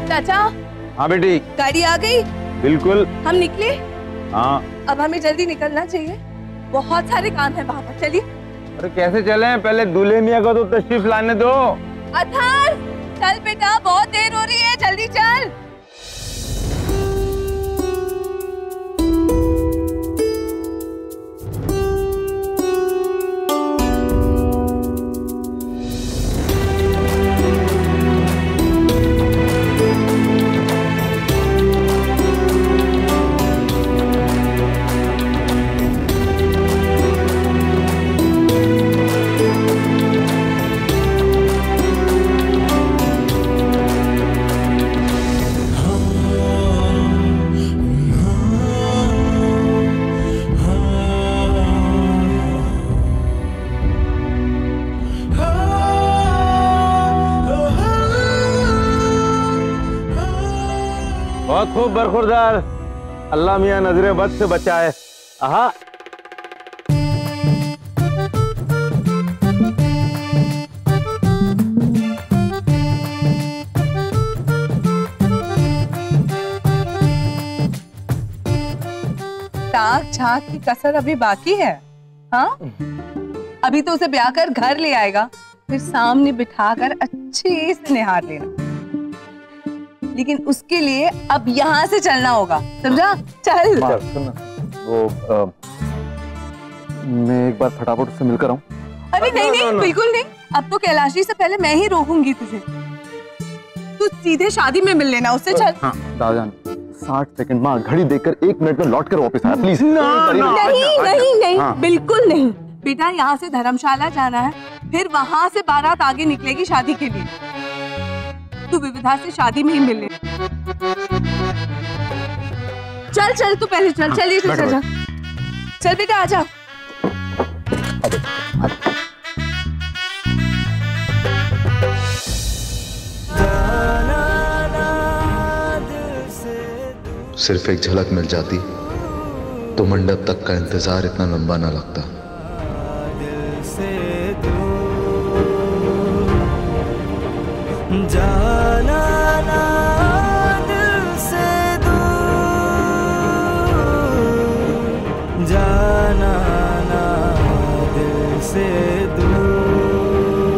चाचा। हाँ बेटी। गाड़ी आ गई? बिल्कुल। हम निकले? हाँ। अब हमें जल्दी निकलना चाहिए, बहुत सारे काम है वहाँ पर। चलिए। अरे कैसे चलें? पहले दूल्हे मियाँ को तो तशरीफ लाने दो। अथर, चल बेटा, बहुत देर हो रही है, जल्दी चल। बहुत खूब बरखुरदार, अल्लाह मियाँ नजरे बद से बचाए। आहा। ताक झांक की कसर अभी बाकी है। हाँ, अभी तो उसे ब्याह कर घर ले आएगा, फिर सामने बिठाकर अच्छे से निहार लेना। लेकिन उसके लिए अब यहाँ से चलना होगा, समझा? चल। वो मैं एक बार फटाफट उससे मिलकर आऊं। अरे नहीं नहीं, बिल्कुल नहीं। अब तो कैलाशी से पहले मैं ही रोकूंगी तुझे। तू सीधे शादी में मिल लेना उससे। चल। हाँ, दादाजान 60 सेकंड माँ, घड़ी देखकर 1 मिनट में लौट कर वापस आया प्लीज। नहीं नहीं नहीं, बिल्कुल नहीं बेटा। यहाँ से धर्मशाला जाना है, फिर वहाँ से बारात आगे निकलेगी शादी के लिए। तू विविधा से शादी में ही मिल ले। चल चल, तू पहले चल। चलिए चल चल चल बेटा, आजा। सिर्फ एक झलक मिल जाती तो मंडप तक का इंतजार इतना लंबा ना लगता। जाना ना दिल से दूर, जाना ना दिल से दूर।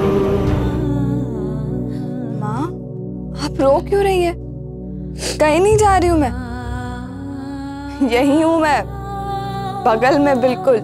माँ, आप रो क्यों रही है? कहीं नहीं जा रही हूँ मैं, यही हूँ मैं, बगल में बिल्कुल।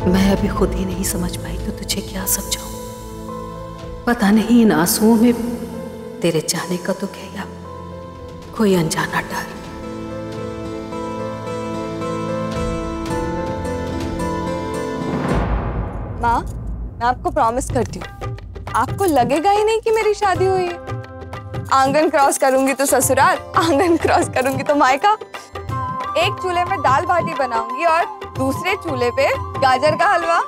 मैं अभी खुद ही नहीं समझ पाई तो तुझे क्या समझाऊं। पता नहीं इन आंसुओं में तेरे जाने का दुख है या कोई अनजाना डर। माँ, मैं आपको प्रॉमिस करती हूँ, आपको लगेगा ही नहीं कि मेरी शादी हुई है। आंगन क्रॉस करूंगी तो ससुराल, आंगन क्रॉस करूंगी तो मायका। एक चूल्हे में दाल बाटी बनाऊंगी और दूसरे चूल्हे पे गाजर का हलवा।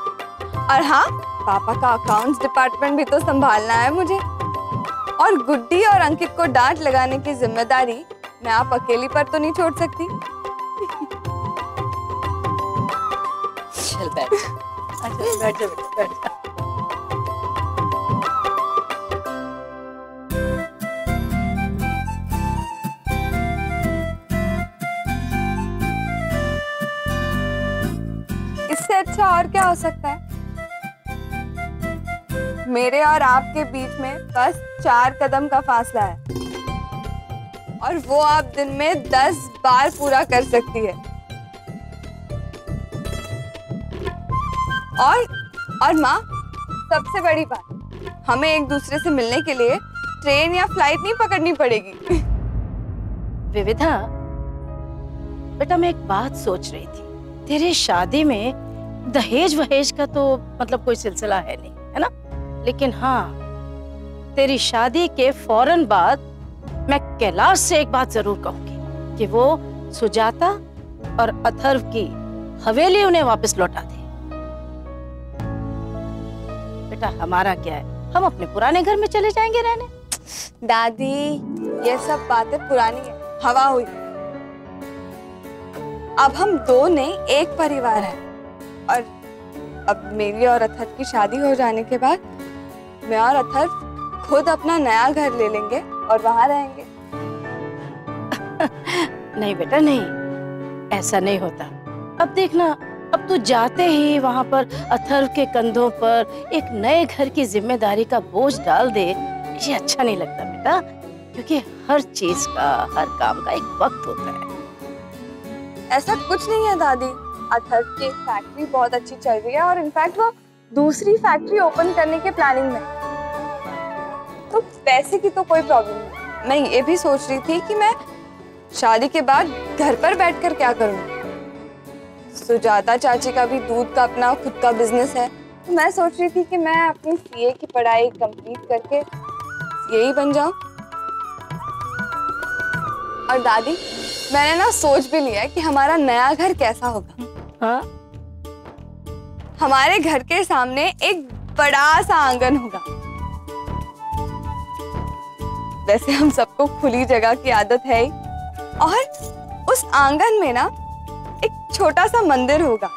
और हाँ, पापा का अकाउंट्स डिपार्टमेंट भी तो संभालना है मुझे। और गुड्डी और अंकित को डांट लगाने की जिम्मेदारी मैं आप अकेली पर तो नहीं छोड़ सकती। चल बैठ। अच्छा, बैठ जा बेटा, बैठ जा। इससे अच्छा और क्या हो सकता है? मेरे और आपके बीच में बस 4 कदम का फासला है, और वो आप दिन में 10 बार पूरा कर सकती है। और माँ, सबसे बड़ी बात, हमें एक दूसरे से मिलने के लिए ट्रेन या फ्लाइट नहीं पकड़नी पड़ेगी। विविधा, बेटा मैं एक बात सोच रही थी। तेरे शादी में दहेज वहेज का तो मतलब कोई सिलसिला है नहीं, है ना? लेकिन हाँ, तेरी शादी के फौरन बाद मैं कैलाश से एक बात जरूर कहूंगी कि वो सुजाता और अथर्व की हवेली उन्हें वापस लौटा दे। बेटा हमारा क्या है, हम अपने पुराने घर में चले जाएंगे रहने। दादी ये सब बातें पुरानी है, हवा हुई। अब हम दो नहीं एक परिवार है, और अब मेरी और अथर्व की शादी हो जाने के बाद मैं और अथर्व खुद अपना नया घर ले लेंगे और वहां रहेंगे। नहीं बेटा नहीं, ऐसा नहीं होता। अब देखना, अब तू जाते ही वहां पर अथर्व के कंधों पर एक नए घर की जिम्मेदारी का बोझ डाल दे, ये अच्छा नहीं लगता बेटा, क्योंकि हर चीज का, हर काम का एक वक्त होता है। ऐसा कुछ नहीं है दादी, अथर्व की फैक्ट्री बहुत अच्छी चल रही है और इनफैक्ट वो दूसरी फैक्ट्री ओपन करने के प्लानिंग में, तो पैसे की तो कोई प्रॉब्लम नहीं। मैं ये भी सोच रही थी कि मैं शादी के बाद घर पर बैठकर क्या करूँ। सुजाता चाची का भी दूध का अपना खुद का बिजनेस है, तो मैं सोच रही थी कि मैं अपनी सीए की पढ़ाई कंप्लीट करके यही बन जाऊं। और दादी मैंने ना सोच भी लिया है कि हमारा नया घर कैसा होगा। हाँ? हमारे घर के सामने एक बड़ा सा आंगन होगा। वैसे हम सबको खुली जगह की आदत है ही, और उस आंगन में ना एक छोटा सा मंदिर होगा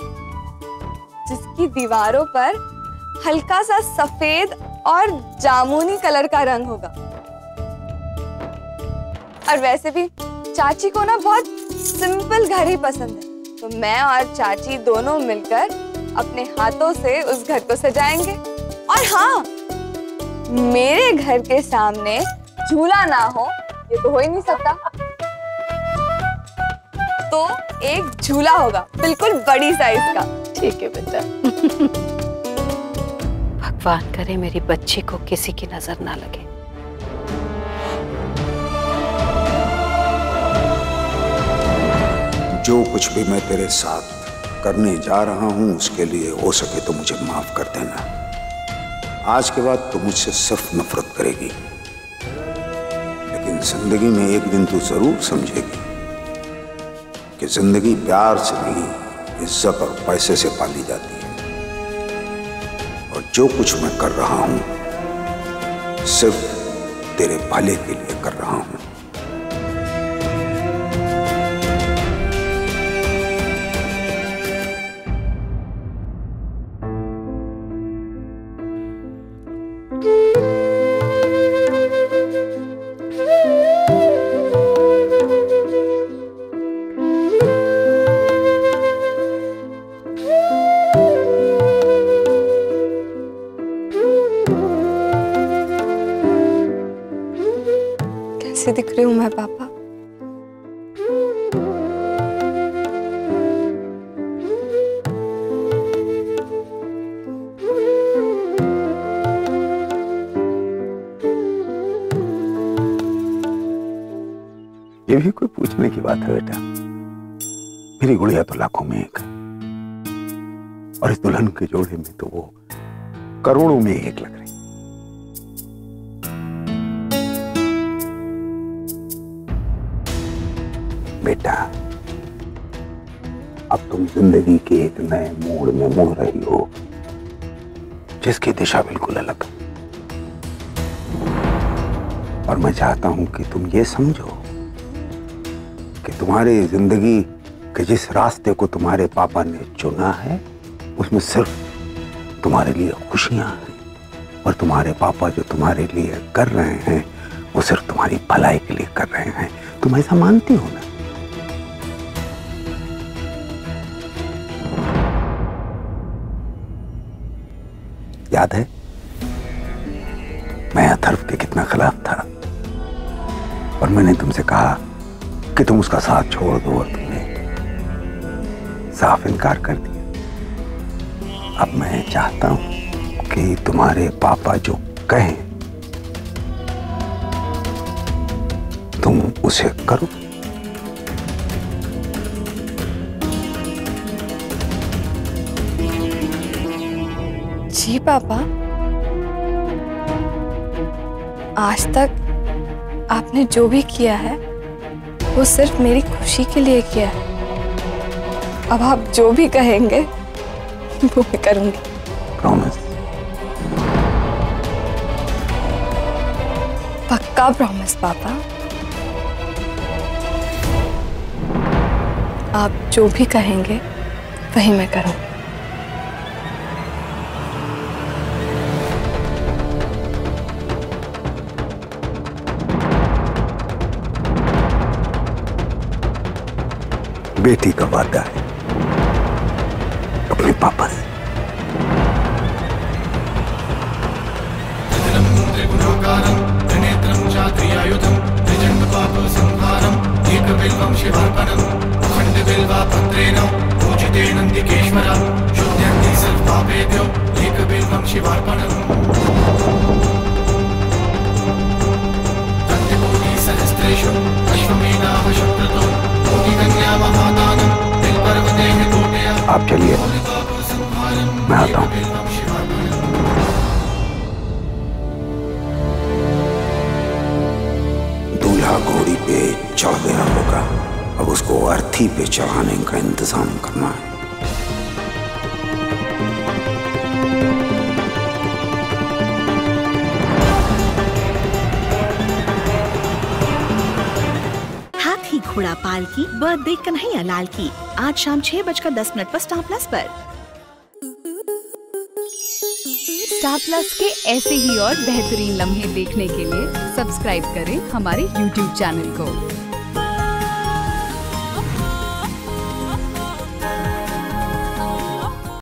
जिसकी दीवारों पर हल्का सा सफेद और जामुनी कलर का रंग होगा। और वैसे भी चाची को ना बहुत सिंपल घर ही पसंद है, तो मैं और चाची दोनों मिलकर अपने हाथों से उस घर को सजाएंगे। और हाँ, मेरे घर के सामने झूला ना हो ये तो हो ही नहीं सकता, तो एक झूला होगा बिल्कुल बड़ी साइज का। ठीक है बेटा। भगवान करे मेरी बच्ची को किसी की नजर ना लगे। जो कुछ भी मैं तेरे साथ करने जा रहा हूं उसके लिए हो सके तो मुझे माफ कर देना। आज के बाद तू मुझसे सिर्फ नफरत करेगी, लेकिन जिंदगी में एक दिन तू जरूर समझेगी कि जिंदगी प्यार से नहीं, इज्जत और पैसे से पाली जाती है। और जो कुछ मैं कर रहा हूं सिर्फ तेरे भले के लिए कर रहा हूं। कैसे दिख रही हूँ मैं पापा? ये भी कोई पूछने की बात है बेटा? मेरी गुड़िया तो लाखों में एक है, और इस दुल्हन के जोड़े में तो वो करोड़ों में एक लग रही। बेटा, अब तुम जिंदगी के एक नए मोड़ में मुड़ रही हो जिसकी दिशा बिल्कुल अलग है, और मैं चाहता हूं कि तुम ये समझो कि तुम्हारी जिंदगी के जिस रास्ते को तुम्हारे पापा ने चुना है उसमें सिर्फ तुम्हारे लिए खुशियां हैं, और तुम्हारे पापा जो तुम्हारे लिए कर रहे हैं वो सिर्फ तुम्हारी भलाई के लिए कर रहे हैं। तुम ऐसा मानती हो ना? याद है मैं अथर्व के कितना खिलाफ था, और मैंने तुमसे कहा कि तुम उसका साथ छोड़ दो, और तुमने साफ इनकार कर दिया। अब मैं चाहता हूं कि तुम्हारे पापा जो कहें तुम उसे करो। जी पापा, आज तक आपने जो भी किया है वो सिर्फ मेरी खुशी के लिए किया है। अब आप जो भी कहेंगे वो मैं करूंगी। प्रॉमिस? पक्का प्रॉमिस पापा। आप जो भी कहेंगे वही मैं करूँगी। बेटी का वादा है अपने पापा से। आप चलिए, मैं आता हूँ। दूल्हा घोड़ी पे चढ़ गया होगा, अब उसको अर्थी पे चढ़ाने का इंतजाम करना है। हाथी घोड़ा पाल की बर्थडे कन्हैया लाल की आज शाम 6:10 पर स्टार प्लस पर। स्टार प्लस के ऐसे ही और बेहतरीन लम्हे देखने के लिए सब्सक्राइब करें हमारे YouTube चैनल को।